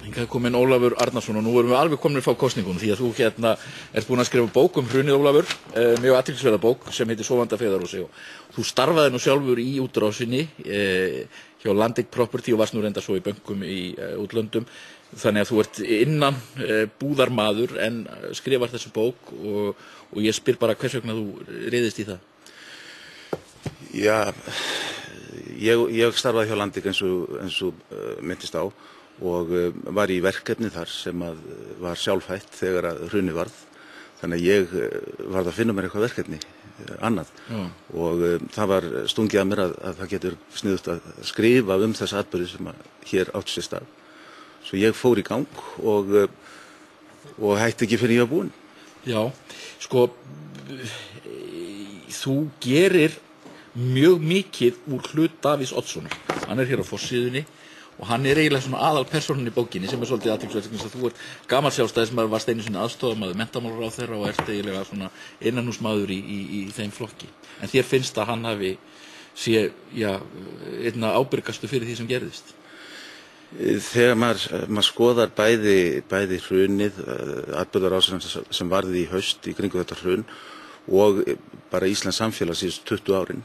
Hingað er kominn Ólafur Arnarsson og nú erum við alveg komin frá kosningunum því að þú ert búinn að skrifa bók hrunið, Ólafur, mjög athyglisverða bók sem heitir Sofandi að feigðarósi og þú starfaði nú sjálfur í útrásinni hjá Landic Property og varst nú reyndar svo í bönkum í útlöndum þannig að þú ert innan búðarmaður en skrifar þessu bók og ég spyr bara hvers vegna þú reiðist í það. Já, ég starfaði hjá Landic eins og minntist á og var í verkefni þar sem var sjálfhætt þegar að hrunið varð. Þannig að ég varð að finna mér eitthvað verkefni annað og það var stungið að mér að það getur sniðugt að skrifa þessa atburði sem hér átti sér stað. Svo ég fór í gang og hætti ekki fyrir ég var búinn. Já, sko, þú gerir mjög mikið úr hlut Davíðs Oddssonar. Hann er hér á forsíðunni og hann er eiginlega svona aðalpersónan í bókinni sem er svolítið athyglisvert vegna þess að þú ert gamall sjálfstæðismaður, varst einu sinni aðstoðarmaður menntamálaráðherra og ert eiginlega svona innanhúsmaður í þeim flokki. En þér finnst að hann hafi einna ábyrgastu fyrir því sem gerðist? Þegar maður skoðar bæði hrunið, atburðarásina sem varði í haust í kringum þetta hrun og bara Íslands samfélag síðustu 20 árin,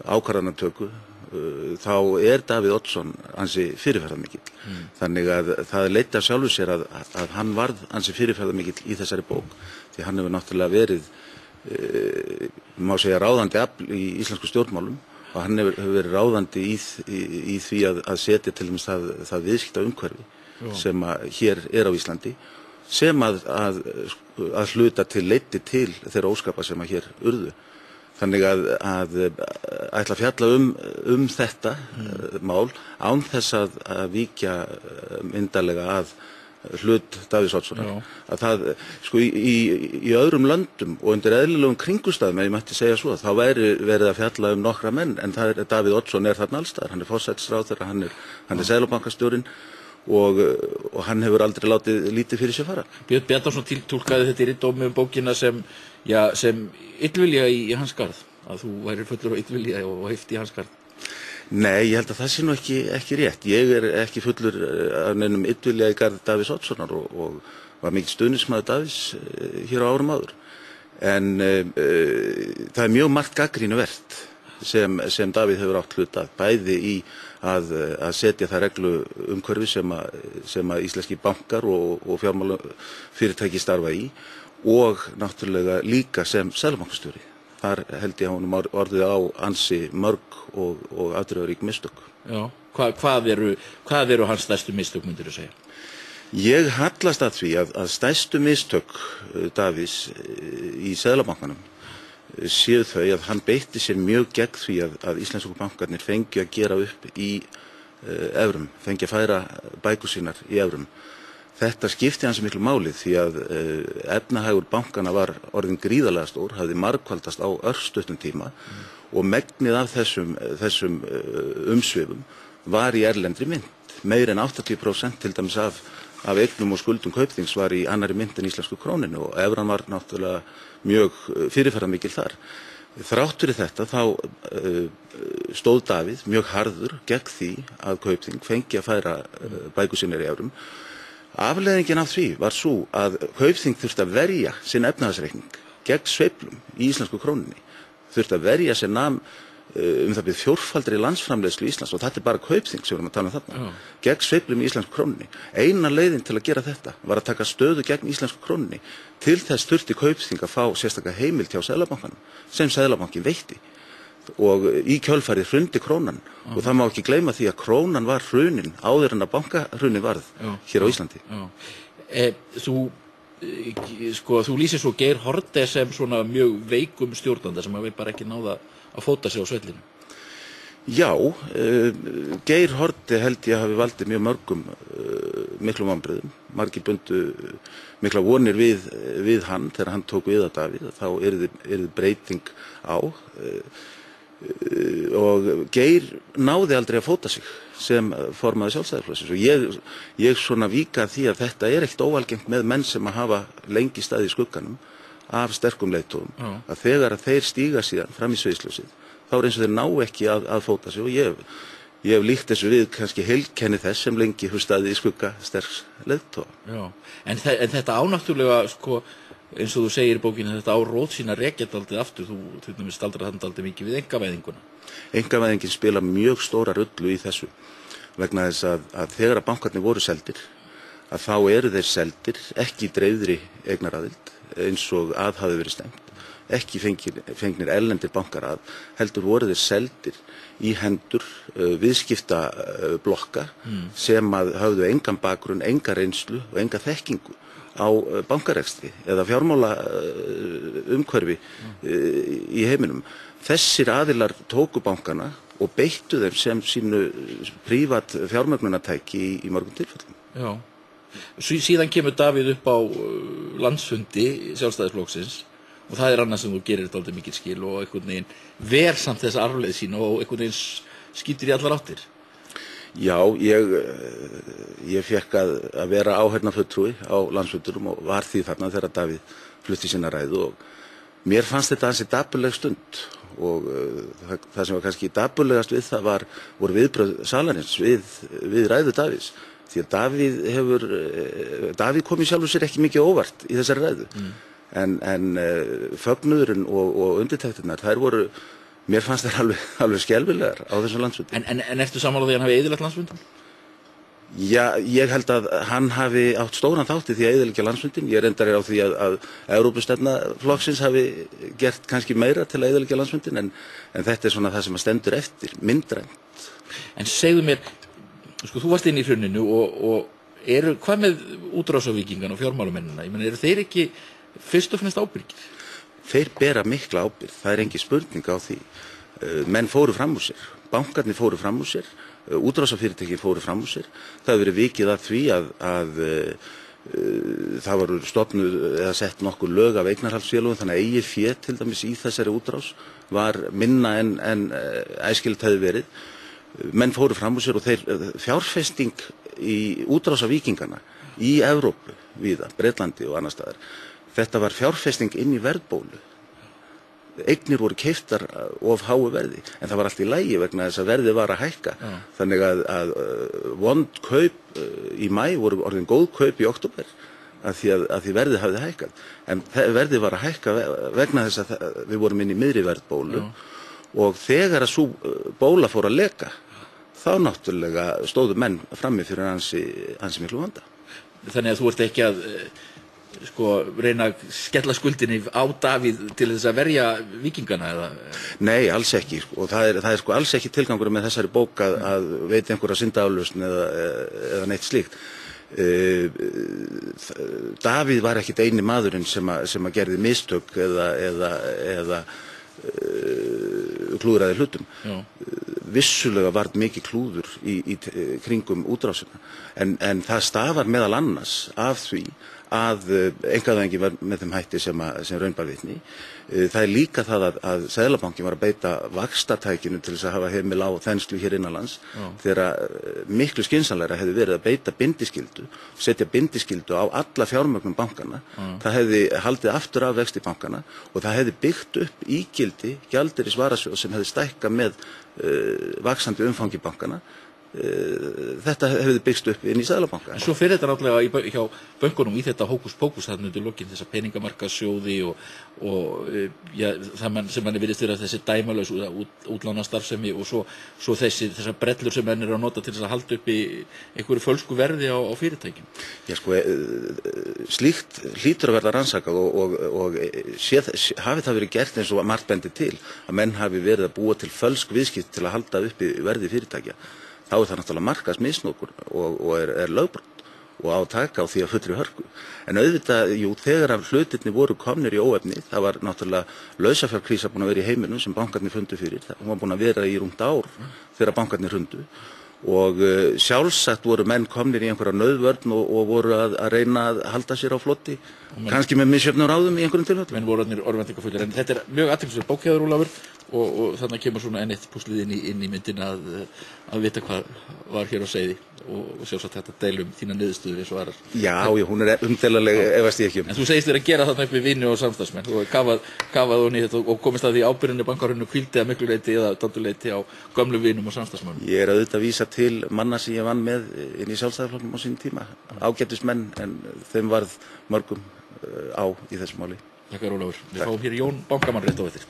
ákvarðanatöku, þá er Davíð Oddsson ansi fyrirferðarmikill. Þannig að það leiddi af sjálfu sér að hann varð ansi fyrirferðarmikill í þessari bók því hann hefur náttúrulega verið má segja ráðandi afl í íslensku stjórnmálum og hann hefur verið ráðandi í því að setja til dæmis það viðskipta umhverfi sem hér er á Íslandi sem að hluta til leiddi til þeirra óskapa sem hér urðu. Þannig að ætla að fjalla þetta mál án þess að víkja myndarlega að hlut Davíðs Oddssonar. Að það, sko, í öðrum löndum og undir eðlilegum kringumstæðum, ef ég mætti segja svo, þá væri verið að fjalla nokkra menn, en Davíð Oddsson er þarna alls staðar. Hann er forsætisráðherra, hann er seðlabankastjórinn og hann hefur aldrei látið lítið fyrir sér fara. Björn Bjarnason túlkaði þetta í ritdómi bókina sem illvilja í hans garð, að þú værir fullur á illvilja og heift í hans garð. Nei, ég held að það sé nú ekki rétt. Ég er ekki fullur af neinum illvilja í garð Davíðs Oddssonar og var mikill stuðningsmaður Davíðs hér á árum áður. En það er mjög margt gagnrýnivert sem Davíð hefur átt hlut að, bæði í að setja það reglu umhverfi sem að íslenski bankar og fjármálafyrirtæki starfa í og náttúrulega líka sem seðlabankastjóri. Þar held ég að honum orðið á ansi mörg og afdrifarík mistök. Já, hvað eru hans stærstu mistök, myndirðu segja? Ég hallast að því að stærstu mistök Davíðs í seðlabankanum séu þau að hann beitti sér mjög gegn því að íslensku bankarnir fengju að gera upp í evrum, fengju að færa bækur sínar í evrum. Þetta skipti hans miklu máli því að efnahagur bankana var orðinn gríðarlega stór, hafði margfaldast á örstuttum tíma og megnið af þessum umsvifum var í erlendri mynt. Meir en 80% til dæmis af eignum og skuldum Kaupþings var í annarri mynt en íslensku króninu og evran var náttúrulega mjög fyrirferðarmikil þar. Þrátt fyrir þetta þá stóð Davíð mjög harður gegn því að Kaupþing fengi að færa bækur sínar í evrum. Afleiðingin af því var svo að Kaupþing þurfti að verja sinn efnahagsreikning gegn sveiflum í íslensku krónunni. Þurfti að verja sér það byrð fjórfaldri landsframleiðslu Íslands og þetta er bara Kaupþing sem við erum að tala þarna, gegn sveiflum í íslensku krónunni. Eina leiðin til að gera þetta var að taka stöðu gegn íslensku krónunni. Til þess þurfti Kaupþing að fá sérstaka heimild hjá Seðlabankanum sem Seðlabankinn veitti og í kjölfarið hrundi krónan og það má ekki gleyma því að krónan var hrunin áður en að bankahruni varð hér á Íslandi. Þú lýsir svo Geir Haarde sem svona mjög veikum stjórnanda sem hafi bara ekki náða að fóta sig á svellinu. Já, Geir Haarde held ég hafi valdið mjög mörgum miklum vonbrigðum. Margir bundu mikla vonir við hann þegar hann tók við að Davíð, þá yrði breyting á og Geir náði aldrei að fóta sig sem formaður Sjálfstæðisflokksins og ég svona víka því að þetta er ekkert óalgengt með menn sem að hafa lengi staðið í skugganum af sterkum leiðtogum að þegar að þeir stíga síðan fram í sviðsljósið þá er eins og þeir ná ekki að fóta sig og Ég hef líkt þessu við kannski heilkenni þess sem lengi hefur staðið í skugga sterks leiðtoga. Já, en þetta ánáttúrulega, sko, eins og þú segir í bókinni, þetta á rót sína rekja dálítið aftur, þú til dæmis staldrar þarna dálítið mikið við einkavæðinguna. Einkavæðingin spila mjög stóra rullu í þessu, vegna þess að þegar að bankarnir voru seldir, að þá eru þeir seldir ekki í dreifðri eignaraðild, eins og að hafi verið stefnt, ekki fengnir erlendir bankar að, heldur voru þeir seldir í hendur viðskiptablokka sem að höfðu engan bakgrunn, enga reynslu og enga þekkingu á bankarekstri eða fjármála umhverfi í heiminum. Þessir aðilar tóku bankana og beittu þeim sem sínu prívat fjármögnunartæki í mörgum tilfellum. Já. Síðan kemur Davíð upp á landsfundi Sjálfstæðisflokksins og það er annað sem þú gerir dálítið mikið skil og einhvern veginn ver samt þessa arfleið sín og einhvern veginn skýtur í allar áttir. Já, ég fekk að vera áheyrnarfulltrúi á landsfundurum og var því þarna þegar Davíð flutti sína ræðu og mér fannst þetta ansi dapurleg stund og það sem var kannski dapurlegast við það voru viðbrögð salarins við ræðu Davíðs. Því að Davíð kom í sjálfu sér ekki mikið óvart í þessari ræðu. En fögnuðurinn og undirtektirnar, þær voru, mér fannst þær alveg skelfilegar á þessum landsfundi. En ertu sammála því að hann hafi eyðilagt landsfundin? Já, ég held að hann hafi átt stóran þátt í því að eyðileggja landsfundin. Ég reyndar á því að Evrópustefna flokksins hafi gert kannski meira til að eyðileggja landsfundin, en þetta er svona það sem stendur eftir, myndrænt. En segðu mér, sko, þú varst inn í hruninu og hvað með útrásavíkingana og fjármálumennina? Ég meina, eru þeir ekki fyrst og fremst ábyrgir? Þeir bera mikla ábyrgð, það er engin spurning á því. Menn fóru fram úr sér, bankarnir fóru fram úr sér, útrásafyrirtækin fóru fram úr sér. Það hefur verið vikið að því að það voru stofnuð eða sett nokkur lög af eignarhaldsfélögum, þannig að eigið fé til dæmis í þessari útrás var minna en æskilegt hefði verið. Menn fóru fram úr sér og þeir fjárfesting í útrásavíkingana í Evrópu, víða, Bretlandi og annar staðar. Þetta var fjárfesting inn í verðbólu. Eignir voru keyptar of háu verði, en það var allt í lagi vegna þess að verðið var að hækka. Þannig að vond kaup í maí voru orðin góð kaup í október að því verðið hafði hækkað. En verðið var að hækka vegna þess að við vorum inn í miðri verðbólu og þegar að sú bóla fór að leka, þá náttúrulega stóðu menn frammi fyrir ansi miklu vanda. Þannig að þú ert ekki að reyna að skella skuldinni á Davíð til þess að verja víkingana eða? Nei, alls ekki. Og það er alls ekki tilgangur með þessari bók að veita einhverja syndaaflausn eða neitt slíkt. Davíð var ekkit eini maðurinn sem að gerði mistök eða klúðraði hlutum. Vissulega varð mikið klúður í kringum útrásina, en það stafar meðal annars af því að einkavæðingin var með þeim hætti sem raun bar vitni. Það er líka það að Seðlabankinn var að beita vaxtatækinu til þess að hafa heimil á þenslu hér innanlands, þegar miklu skynsamlegra hefði verið að beita bindiskyldu, setja bindiskyldu á alla fjármögnun bankana. Það hefði haldið aftur af vexti bankana og það hefði byggt upp ígildi gjaldeyrisvarasjóð sem hefði stækkað með vaxandi umfangi bankana. Þetta hefði byggst upp inn í Seðlabanka. En svo fyrir þetta náttúrulega hjá bönkunum í þetta hókus-pókus þarna undir lokin, þessa peningamarkaðssjóði og það sem manni virðist vera þessi dæmalaus útlánastarfsemi og svo þessar brellur sem menn eru að nota til þess að halda upp í einhverju fölsku verði á fyrirtækjum. Já, slíkt hlýtur að verða rannsakað og hafi það verið gert eins og margt bendir til að menn hafi verið að búa til fölsk viðskipti til að halda upp í verði fyrirtækja. Þá er það náttúrulega markaðsmisnotkun og er lögbrot og á að taka á því að fullri hörku. En auðvitað, þegar hlutirnir voru komnir í óefni, það var náttúrulega lausafjárkrísa búin að vera í heiminum sem bankarnir fundu fyrir. Hún var búin að vera í rúmt ár þegar bankarnir hrundu og sjálfsagt voru menn komnir í einhverja nauðvörn og voru að reyna að halda sér á flotti, kannski með misjöfnum ráðum í einhverjum tilfellum. Menn voru orðvendingafullir, en þetta er mjög athyglisverð bók hjá þér, Ólafur, og þannig kemur svona enn eitt púslið inn í myndina að vita hvað var hér á seyði og sjálfsagt þetta deilum þína niðurstöðu eins og aðrar. Já, hún er umdeilanleg efast ég ekki um. En þú segist þér að gera þarna upp við vini og samstarfsmenn. Þú hefur kafað onni þetta og komist að því ábyrgðinni bankahruninu hvíldi að miklu leyti eða dálitlu leyti á gömlum vinum og samstarfsmönnum. Ég er auðvitað að vísa til manna sem ég vann með inn í Sjálfstæðisflokknum á sínum tíma. Ágætismenn, en þeim varð mörgum á í þessu máli. Takk Ólafur. Við fáum hér Jón bankamann rétt á eftir.